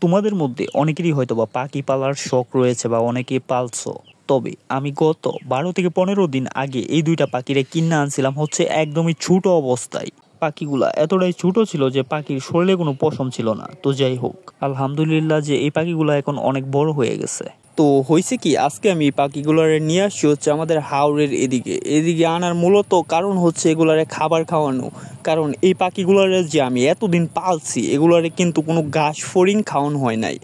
তোমাদের মধ্যে অনেকেরই হয়তোবা পাখি পালার শখ রয়েছে বা অনেকে পালছো। তবে আমি গত 12 থেকে 15 দিন আগে এই দুইটা পাখিরে কিনে আনছিলাম হচ্ছে একদমই ছোট অবস্থায়। পাখিগুলা এতটাই ছোট ছিল যে পাখির শরীরে কোনো পশম ছিল না। তো যাই হোক, আলহামদুলিল্লাহ যে এই পাখিগুলা এখন অনেক বড় হয়ে গেছে। তো হয়েছে কি, আজকে আমি পাখিগুলারে নিয়ে আসছি হচ্ছে আমাদের হাওরের এদিকে আনার মূলত কারণ হচ্ছে এগুলারে খাবার খাওয়ানো। কারণ এই পাখিগুলারে যে আমি এতদিন পালছি এগুলারে কিন্তু কোনো ঘাস ফড়িং খাওয়ানো হয় নাই।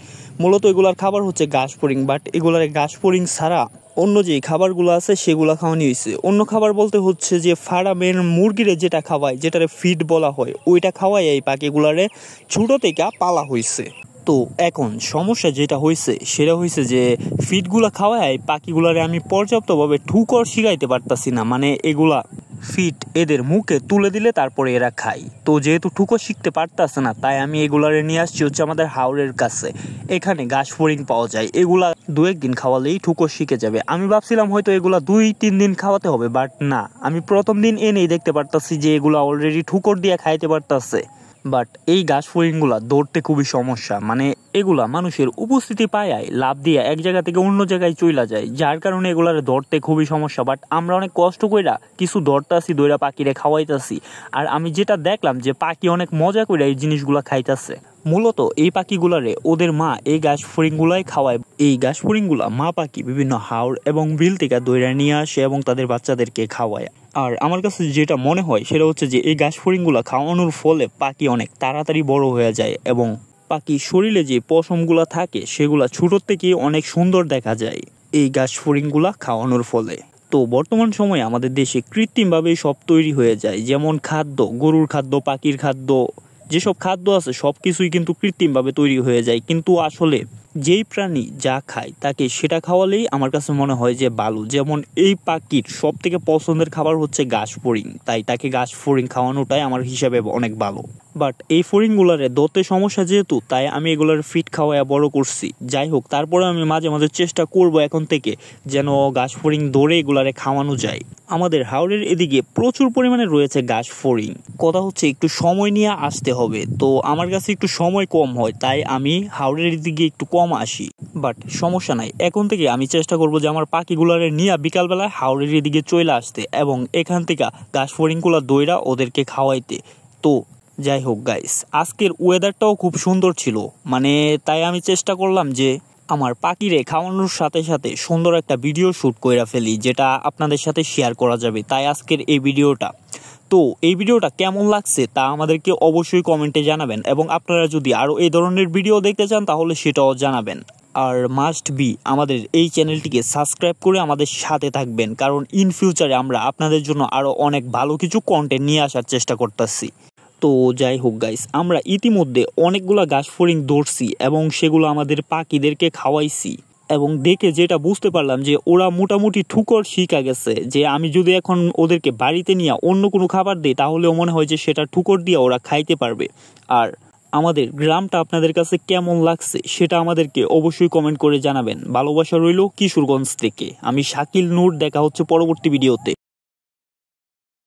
মূলত এগুলার খাবার হচ্ছে ঘাস ফড়িং, বাট এগুলারে ঘাস ফড়িং ছাড়া অন্য যে খাবারগুলো আছে সেগুলো খাওয়ানো হয়েছে। অন্য খাবার বলতে হচ্ছে যে ফার্মের মুরগিরে যেটা খাওয়ায়, যেটারে ফিড বলা হয়, ওইটা খাওয়াই এই পাখিগুলারে ছোটো থেকে পালা হয়েছে। তো এখন সমস্যা যেটা হয়েছে সেটা হয়েছে যে ফিডগুলা খাওয়ায় পাখিগুলারে আমি পর্যাপ্তভাবে ঠুকর শিখাইতে পারতাছি না। মানে এগুলা ফিড এদের মুখে তুলে দিলে তারপরে এরা খায়। তো যেহেতু ঠুকর শিখতে পারতাছে না, তাই আমি এগুলারে নিয়ে আসছি হচ্ছে আমাদের হাওরের কাছে। এখানে ঘাস ফড়িং পাওয়া যায়, এগুলা 2-1 দিন খাওয়ালেই ঠুকর শিখে যাবে। আমি ভাবছিলাম হয়তো এগুলা 2-3 দিন খাওয়াতে হবে, বাট না, আমি প্রথম দিন এনেই দেখতে পারতাছি যে এগুলা অলরেডি ঠুকর দিয়ে খাইতে পারতাছে। বাট এই ঘাস ফড়িংগুলা ধরতে খুবই সমস্যা। মানে এগুলা মানুষের উপস্থিতি পায় লাভ দিয়ে এক জায়গা থেকে অন্য জায়গায় চইলা যায়, যার কারণে এগুলার ধরতে খুবই সমস্যা। বাট আমরা অনেক কষ্ট কইরা কিছু ধরতাছি, দইরা পাখিরে খাওয়াইতাছি। আর আমি যেটা দেখলাম যে পাখি অনেক মজা কইরা এই জিনিসগুলা খাইতাছে। মূলত এই পাখিগুলারে ওদের মা এই ঘাস ফড়িংগুলাই খাওয়ায়। এই ঘাস ফড়িংগুলা মা পাখি বিভিন্ন হাওর এবং বিল থেকে দইরা নিয়ে আসে এবং তাদের বাচ্চাদেরকে খাওয়ায়। আর আমার কাছে যেটা মনে হয় সেটা হচ্ছে যে এই ঘাস ফড়িংগুলা খাওয়ানোর ফলে পাখি অনেক তাড়াতাড়ি বড় হয়ে যায় এবং পাখির শরীরে যে পশমগুলা থাকে সেগুলা ছোটোর থেকে অনেক সুন্দর দেখা যায় এই ঘাস ফড়িংগুলা খাওয়ানোর ফলে। তো বর্তমান সময়ে আমাদের দেশে কৃত্রিমভাবে সব তৈরি হয়ে যায়, যেমন খাদ্য, গরুর খাদ্য, পাখির খাদ্য, যেসব খাদ্য আছে সব কিছুই কিন্তু কৃত্রিমভাবে তৈরি হয়ে যায়। কিন্তু আসলে যেই প্রাণী যা খায় তাকে সেটা খাওয়ালেই আমার কাছে মনে হয় যে ভালো। যেমন এই পাখির সব থেকে পছন্দের খাবার হচ্ছে ঘাস ফড়িং, তাই তাকে ঘাস ফড়িং খাওয়ানোটাই আমার হিসাবে অনেক ভালো। বাট এই ফড়িংগুলারে ধরতে সমস্যা যেহেতু, তাই আমি এগুলার ফিট খাওয়াইয়া বড় করছি। যাই হোক, তারপরে আমি মাঝে মাঝে চেষ্টা করব এখন থেকে যেন ঘাস ফড়িং ধরে এগুলারে খাওয়ানো যায়। আমাদের হাওরের এদিকে প্রচুর পরিমাণে রয়েছে ঘাস ফড়িং। কথা হচ্ছে একটু সময় নিয়ে আসতে হবে। তো আমার কাছে একটু সময় কম হয়, তাই আমি হাওরের দিকে একটু কম আসি। বাট সমস্যা নাই, এখন থেকে আমি চেষ্টা করব যে আমার পাখিগুলারে নিয়ে বিকালবেলায় হাওরের দিকে চলে আসতে এবং এখান থেকে ঘাস ফড়িংগুলা দইরা ওদেরকে খাওয়াইতে। তো যাই হোক গাইস, আজকের ওয়েদারটাও খুব সুন্দর ছিল। মানে তাই আমি চেষ্টা করলাম যে আমার পাখিরে খাওয়ানোর সাথে সাথে সুন্দর একটা ভিডিও শ্যুট করে ফেলি, যেটা আপনাদের সাথে শেয়ার করা যাবে। তাই আজকের এই ভিডিওটা, তো এই ভিডিওটা কেমন লাগছে তা আমাদেরকে অবশ্যই কমেন্টে জানাবেন এবং আপনারা যদি আরও এই ধরনের ভিডিও দেখতে চান তাহলে সেটাও জানাবেন। আর মাস্ট বি আমাদের এই চ্যানেলটিকে সাবস্ক্রাইব করে আমাদের সাথে থাকবেন, কারণ ইন ফিউচারে আমরা আপনাদের জন্য আরও অনেক ভালো কিছু কন্টেন্ট নিয়ে আসার চেষ্টা করতেছি। তো যাই হোক গাইস, আমরা ইতিমধ্যে অনেকগুলা ঘাস ফড়িং ধরছি এবং সেগুলো আমাদের পাখিদেরকে খাওয়াইছি এবং দেখে যেটা বুঝতে পারলাম যে ওরা মোটামুটি ঠুকর শিখা গেছে। যে আমি যদি এখন ওদেরকে বাড়িতে নিয়ে অন্য কোনো খাবার দিই তাহলেও মনে হয় যে সেটা ঠুকর দিয়ে ওরা খাইতে পারবে। আর আমাদের গ্রামটা আপনাদের কাছে কেমন লাগছে সেটা আমাদেরকে অবশ্যই কমেন্ট করে জানাবেন। ভালোবাসা রইল কিশোরগঞ্জ থেকে। আমি শাকিল নূর, দেখা হচ্ছে পরবর্তী ভিডিওতে।